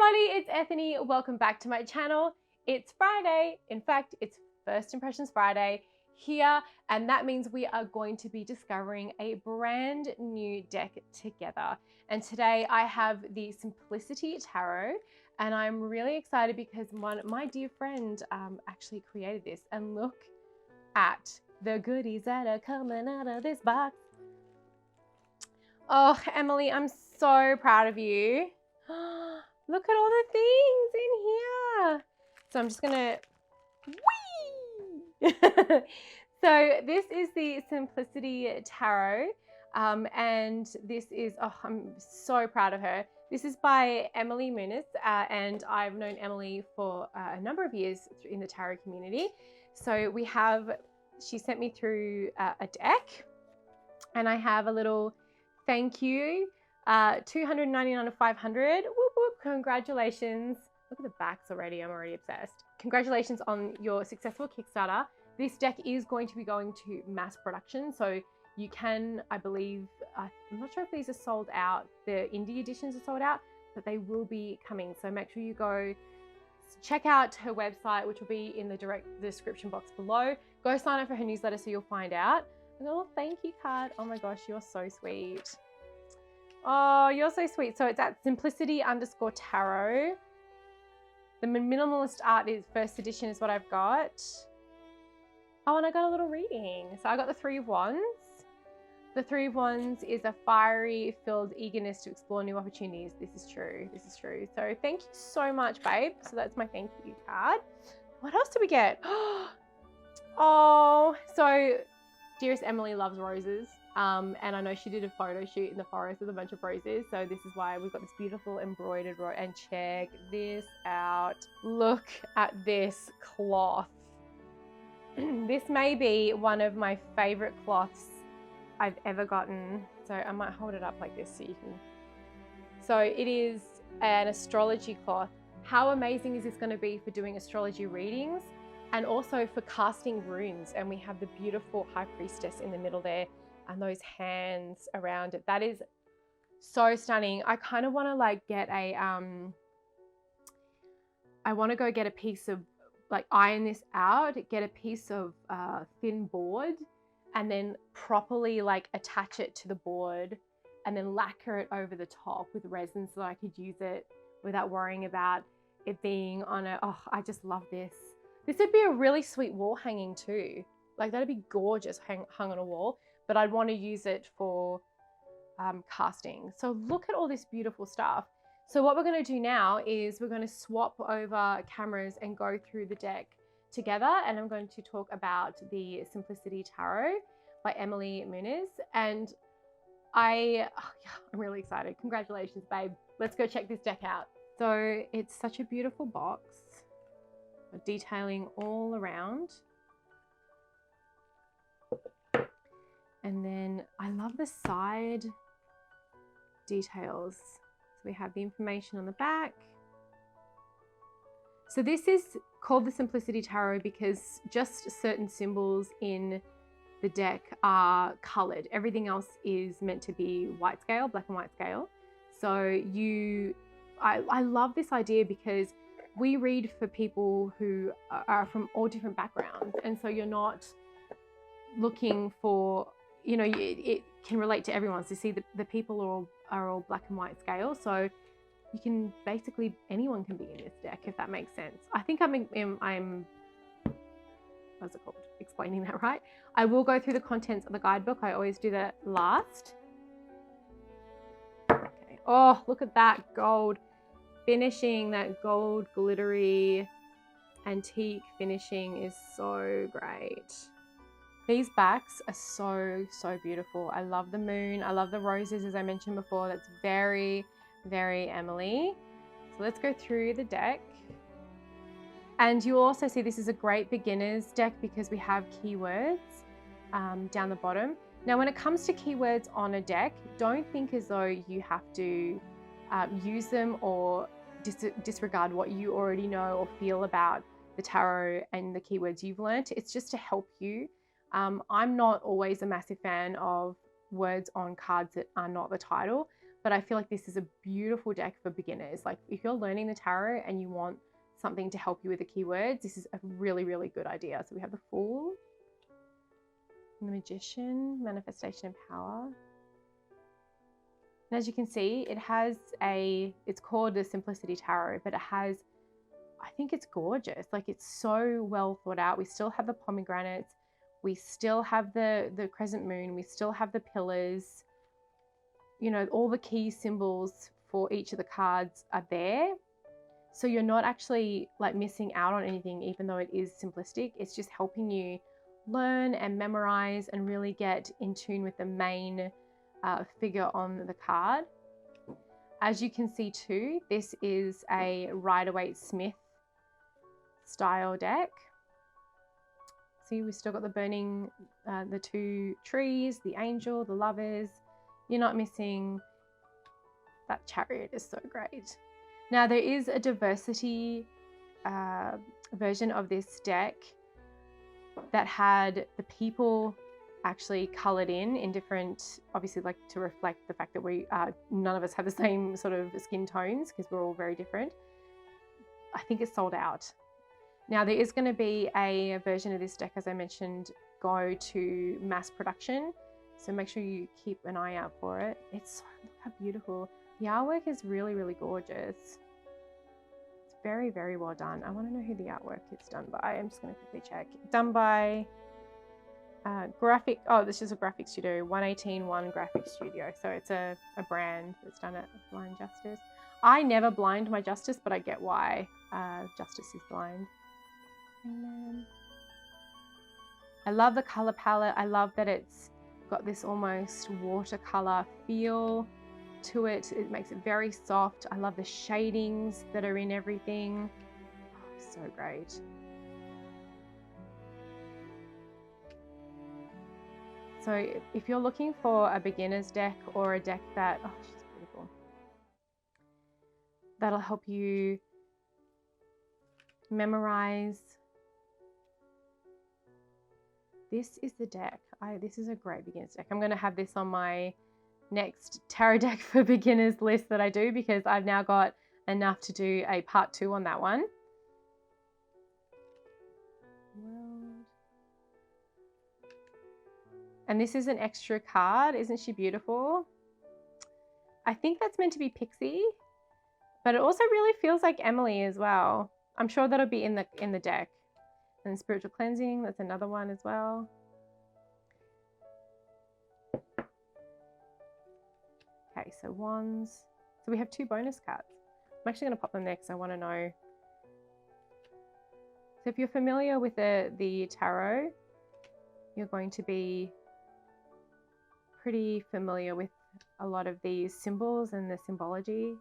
everybody, it's Ethony. Welcome back to my channel. It's Friday. In fact, it's First Impressions Friday here, and that means we are going to be discovering a brand new deck together. And today I have the Simplicity Tarot, and I'm really excited because my dear friend actually created this. And look at the goodies that are coming out of this box. Oh, Emily, I'm so proud of you. Look at all the things in here. So I'm just gonna, whee! So this is the Simplicity Tarot. And this is, oh, I'm so proud of her. This is by Emily Muniz, and I've known Emily for a number of years in the tarot community. So we have, she sent me through a deck, and I have a little thank you. 299 of 500. Whoop, whoop. Congratulations. Look at the backs already. I'm already obsessed. Congratulations on your successful Kickstarter. This deck is going to be going to mass production. So you can, I believe, I'm not sure if these are sold out. The indie editions are sold out, but they will be coming. So make sure you go check out her website, which will be in the direct description box below. Go sign up for her newsletter so you'll find out. And a little thank you card. Oh my gosh, you're so sweet. Oh, you're so sweet. So it's at simplicity_tarot. The minimalist art is first edition is what I've got. Oh, and I got a little reading. So I got the Three of Wands. The Three of Wands is a fiery filled eagerness to explore new opportunities. This is true. This is true. So thank you so much, babe. So that's my thank you card. What else do we get? Oh, so dearest Emily loves roses. And I know she did a photo shoot in the forest with a bunch of roses. So this is why we've got this beautiful embroidered rose. And check this out. Look at this cloth. This may be one of my favorite cloths I've ever gotten. So I might hold it up like this so you can. So it is an astrology cloth. How amazing is this going to be for doing astrology readings and also for casting runes? And we have the beautiful High Priestess in the middle there, and those hands around it. That is so stunning. I kind of want to like get a, I want to go get a piece of, like iron this out, get a piece of thin board and then properly like attach it to the board and then lacquer it over the top with resin so that I could use it without worrying about it being on a, oh, I just love this. This would be a really sweet wall hanging too. Like that'd be gorgeous hung on a wall. But I'd want to use it for casting. So look at all this beautiful stuff. So what we're going to do now is we're going to swap over cameras and go through the deck together. And I'm going to talk about the Simplicity Tarot by Emily Muniz. And I'm really excited. Congratulations, babe. Let's go check this deck out. So it's such a beautiful box, detailing all around. And then I love the side details. So we have the information on the back. So this is called the Simplicity Tarot because just certain symbols in the deck are colored. Everything else is meant to be white scale, black and white scale. So I love this idea because we read for people who are from all different backgrounds. And so you're not looking for, you know, it can relate to everyone. So you see the people are all black and white scale. So you can basically, anyone can be in this deck, if that makes sense. I think I'm what's it called? Explaining that right. I will go through the contents of the guidebook. I always do that last. Okay. Oh, look at that gold finishing. That gold glittery antique finishing is so great. These backs are so, so beautiful. I love the moon. I love the roses, as I mentioned before. That's very, very Emily. So let's go through the deck. And you'll also see this is a great beginner's deck because we have keywords down the bottom. Now, when it comes to keywords on a deck, don't think as though you have to use them or disregard what you already know or feel about the tarot and the keywords you've learned. It's just to help you. I'm not always a massive fan of words on cards that are not the title, but I feel like this is a beautiful deck for beginners. Like if you're learning the tarot and you want something to help you with the keywords, this is a really, really good idea. So we have the Fool, the Magician, Manifestation and Power. And as you can see, it has it's called the Simplicity Tarot, but it has, I think it's gorgeous. Like it's so well thought out. We still have the pomegranates. We still have the crescent moon. We still have the pillars. You know, all the key symbols for each of the cards are there. So you're not actually like missing out on anything, even though it is simplistic. It's just helping you learn and memorize and really get in tune with the main figure on the card. As you can see too, this is a Rider-Waite-Smith style deck. See, we've still got the burning, the two trees, the angel, the lovers. You're not missing that Chariot is so great. Now there is a diversity version of this deck that had the people actually colored in different, obviously like to reflect the fact that we none of us have the same sort of skin tones because we're all very different. I think it's sold out. Now there is going to be a version of this deck, as I mentioned, go to mass production. So make sure you keep an eye out for it. It's so, look how beautiful. The artwork is really, really gorgeous. It's very, very well done. I want to know who the artwork is done by. I'm just going to quickly check. Done by this is a graphic studio, 118 Graphic Studio. So it's a brand that's done it. Blind Justice. I never blind my Justice, but I get why Justice is blind. And I love the color palette. I love that it's got this almost watercolor feel to it. It makes it very soft. I love the shadings that are in everything. Oh, so great. So if you're looking for a beginner's deck or a deck that, oh, she's beautiful, that'll help you memorize, this is the deck. This is a great beginner's deck. I'm going to have this on my next tarot deck for beginners list that I do, because I've now got enough to do a part 2 on that one. And this is an extra card. Isn't she beautiful? I think that's meant to be Pixie, but it also really feels like Emily as well. I'm sure that'll be in the deck. And Spiritual Cleansing, that's another one as well. Okay, so Wands. So we have 2 bonus cards. I'm actually going to pop them there because I want to know. So if you're familiar with the tarot, you're going to be pretty familiar with a lot of these symbols and the symbology.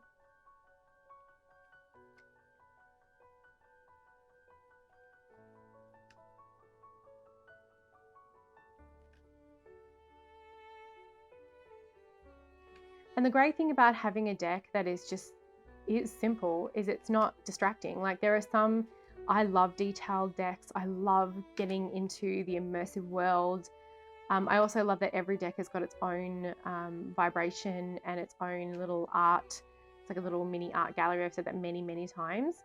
And the great thing about having a deck that is simple is it's not distracting. Like there are some, I love detailed decks. I love getting into the immersive world. I also love that every deck has got its own vibration and its own little art. It's like a little mini art gallery. I've said that many, many times.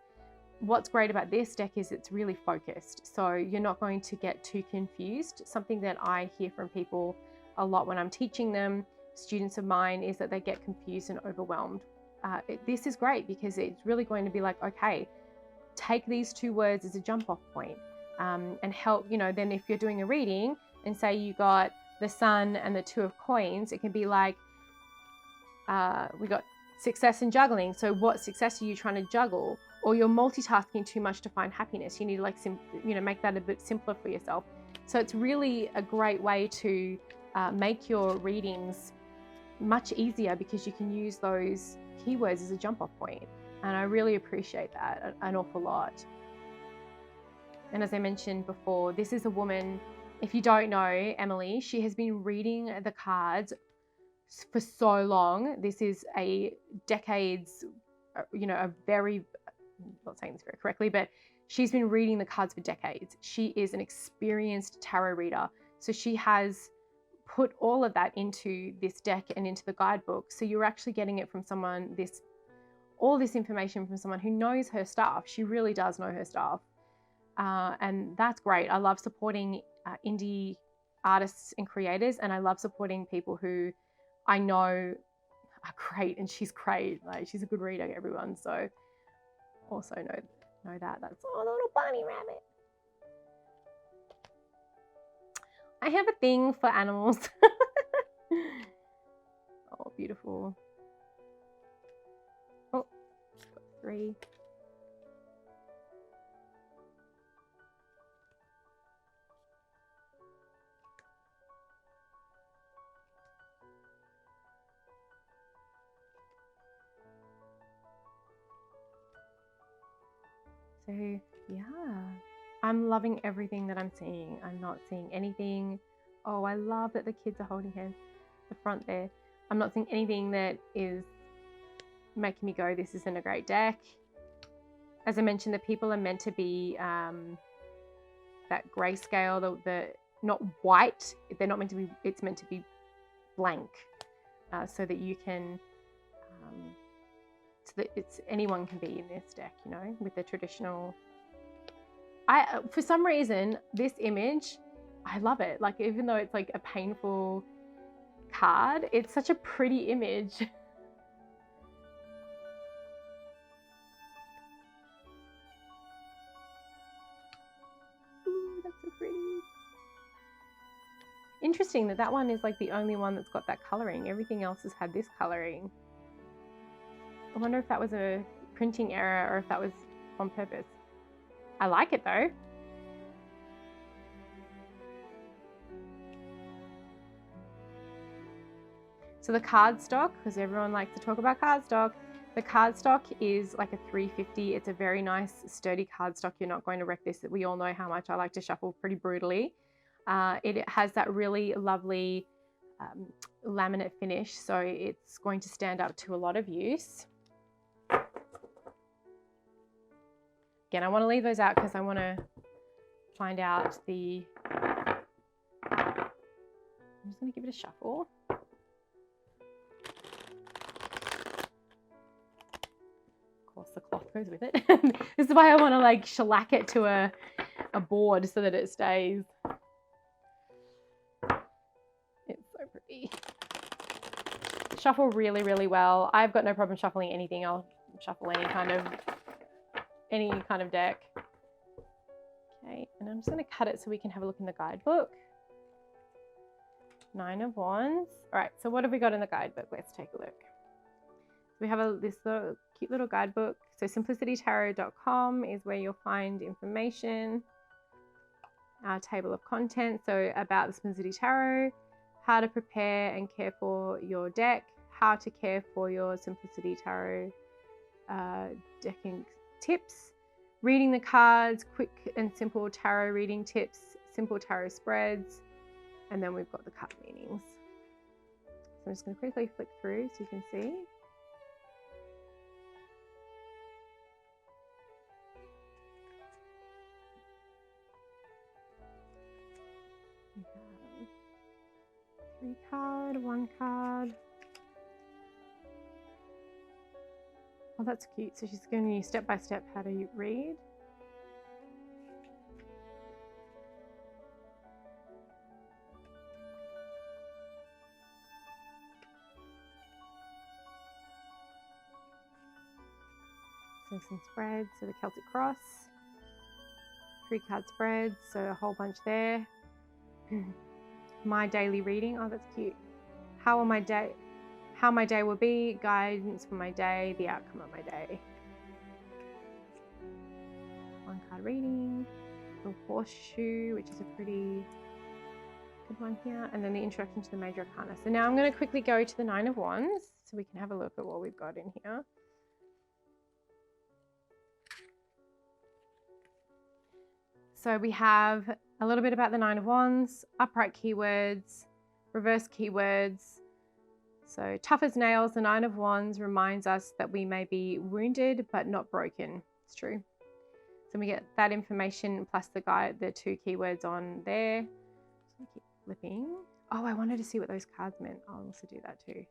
What's great about this deck is it's really focused. So you're not going to get too confused. Something that I hear from people a lot when I'm teaching them, students of mine, is that they get confused and overwhelmed. This is great because it's really going to be like, okay, take these 2 words as a jump off point and help, then if you're doing a reading and say you got the Sun and the 2 of Coins, it can be like, we got success and juggling. So what success are you trying to juggle? Or you're multitasking too much to find happiness. You need to like, make that a bit simpler for yourself. So it's really a great way to make your readings much easier because you can use those keywords as a jump off point. And I really appreciate that an awful lot. And as I mentioned before, this is a woman, if you don't know Emily, she has been reading the cards for so long. This is a decades, a very, I'm not saying this very correctly, but she's been reading the cards for decades. She is an experienced tarot reader. So she has put all of that into this deck and into the guidebook. So you're actually getting it from someone, all this information from someone who knows her stuff. She really does know her stuff. And that's great. I love supporting indie artists and creators, and I love supporting people who I know are great, and she's great. Like, she's a good reader, everyone. So also know that. That's a little bunny rabbit. I have a thing for animals. Oh, beautiful. Oh, got 3. So yeah, I'm loving everything that I'm seeing. I'm not seeing anything. Oh, I love that the kids are holding hands at the front there. I'm not seeing anything that is making me go, this isn't a great deck. As I mentioned, the people are meant to be that grayscale, the not white. They're not meant to be, it's meant to be blank, so that you can so that anyone can be in this deck, you know, with the traditional. For some reason, this image, I love it. Like, even though it's like a painful card, it's such a pretty image. Ooh, that's so pretty. Interesting that one is like the only one that's got that coloring. Everything else has had this coloring. I wonder if that was a printing error or if that was on purpose. I like it though. So the cardstock, because everyone likes to talk about cardstock, the cardstock is like a 350. It's a very nice sturdy cardstock. You're not going to wreck this. We all know how much I like to shuffle pretty brutally. It has that really lovely laminate finish, so it's going to stand up to a lot of use. Again, I want to leave those out because I want to find out the... I'm just going to give it a shuffle. Of course, the cloth goes with it. This is why I want to like shellac it to a board so that it stays. It's so pretty. Shuffle really, really well. I've got no problem shuffling anything. I'll shuffle any kind of deck. Okay, and I'm just going to cut it so we can have a look in the guidebook. 9 of Wands. All right, so what have we got in the guidebook? Let's take a look. We have this little cute little guidebook. So simplicitytarot.com is where you'll find information. Our table of contents, so about the Simplicity Tarot, how to prepare and care for your deck, how to care for your Simplicity Tarot decking tips, reading the cards, quick and simple tarot reading tips, simple tarot spreads, and then we've got the card meanings. So I'm just going to quickly flick through so you can see. We have 3 card, 1 card. Oh, that's cute. So she's giving you step by step how to read. So some spreads, so the Celtic Cross, 3 card spreads, so a whole bunch there. My daily reading, oh that's cute. How my day will be, guidance for my day, the outcome of my day. 1 card reading, the horseshoe, which is a pretty good one here, and then the introduction to the major arcana. So now I'm going to quickly go to the 9 of Wands so we can have a look at what we've got in here. So we have a little bit about the 9 of Wands, upright keywords, reverse keywords. So tough as nails, the 9 of Wands reminds us that we may be wounded but not broken. It's true. So we get that information plus the 2 keywords on there. Just keep flipping. Oh, I wanted to see what those cards meant. I'll also do that too.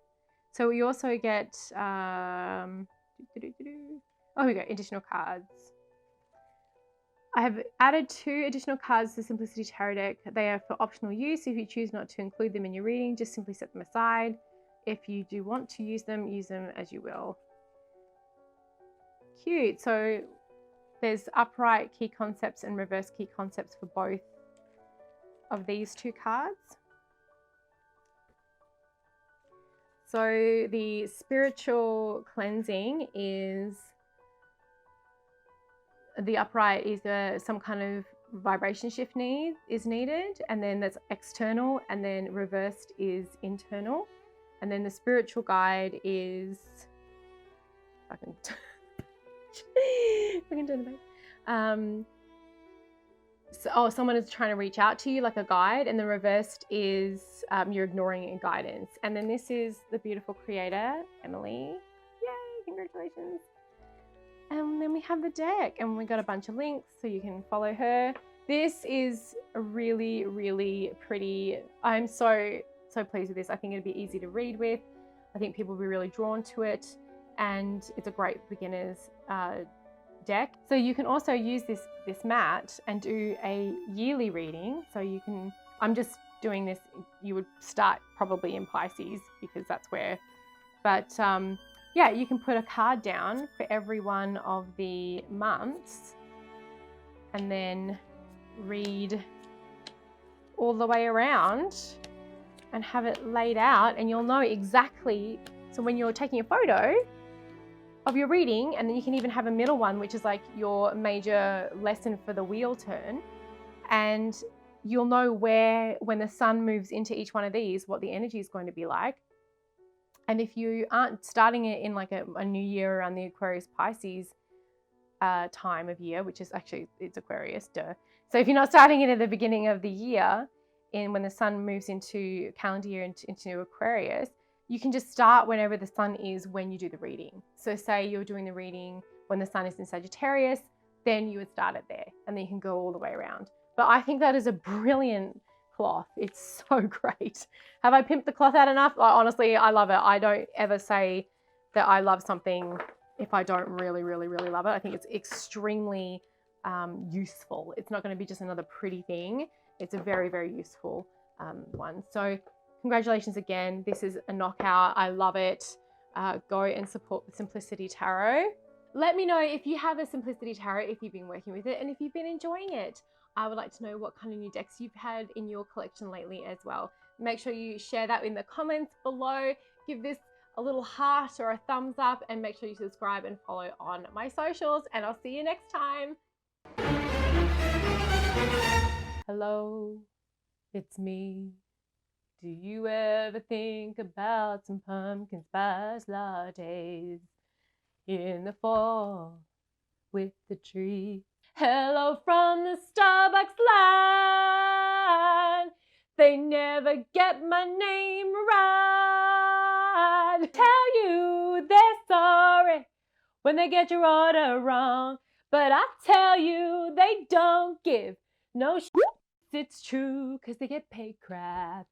So we also get, oh, we got additional cards. I have added 2 additional cards to the Simplicity Tarot deck. They are for optional use. If you choose not to include them in your reading, just simply set them aside. If you do want to use them as you will. Cute. So there's upright key concepts and reverse key concepts for both of these 2 cards. So the spiritual cleansing is, the upright is some kind of vibration shift is needed, and then that's external, and then reversed is internal, and then the spiritual guide is, I can turn it back. So, someone is trying to reach out to you like a guide, and the reversed is you're ignoring a guidance. And then this is the beautiful creator, Emily. Yay, congratulations. And then we have the deck, and we got a bunch of links so you can follow her. This is a really, really pretty. I'm so pleased with this. I think it'd be easy to read with. I think people will be really drawn to it, and it's a great beginner's deck. So you can also use this mat and do a yearly reading. So you can, I'm just doing this, you would start probably in Pisces because that's where, but yeah, you can put a card down for every one of the months and then read all the way around and have it laid out, and you'll know exactly. So when you're taking a photo of your reading, and then you can even have a middle one, which is like your major lesson for the wheel turn, and you'll know where, when the sun moves into each one of these, what the energy is going to be like. And if you aren't starting it in like a new year around the Aquarius Pisces time of year, which is actually, it's Aquarius, duh. So if you're not starting it at the beginning of the year, when the sun moves into calendar year into Aquarius, you can just start whenever the sun is when you do the reading. So say you're doing the reading when the sun is in Sagittarius, then you would start it there, and then you can go all the way around. But I think that is a brilliant cloth. It's so great. Have I pimped the cloth out enough? Honestly, I love it. I don't ever say that I love something if I don't really, really, really love it. I think it's extremely useful. It's not going to be just another pretty thing. It's a very, very useful one. So congratulations again. This is a knockout. I love it. Go and support the Simplicity Tarot. Let me know if you have a Simplicity Tarot, if you've been working with it, and if you've been enjoying it. I would like to know what kind of new decks you've had in your collection lately as well. Make sure you share that in the comments below. Give this a little heart or a thumbs up, and make sure you subscribe and follow on my socials, and I'll see you next time. Hello, it's me. Do you ever think about some pumpkin spice lattes in the fall with the tree? Hello from the Starbucks line. They never get my name right. Tell you they're sorry when they get your order wrong, but I tell you they don't give no shit. It's true, 'cause they get paid crap.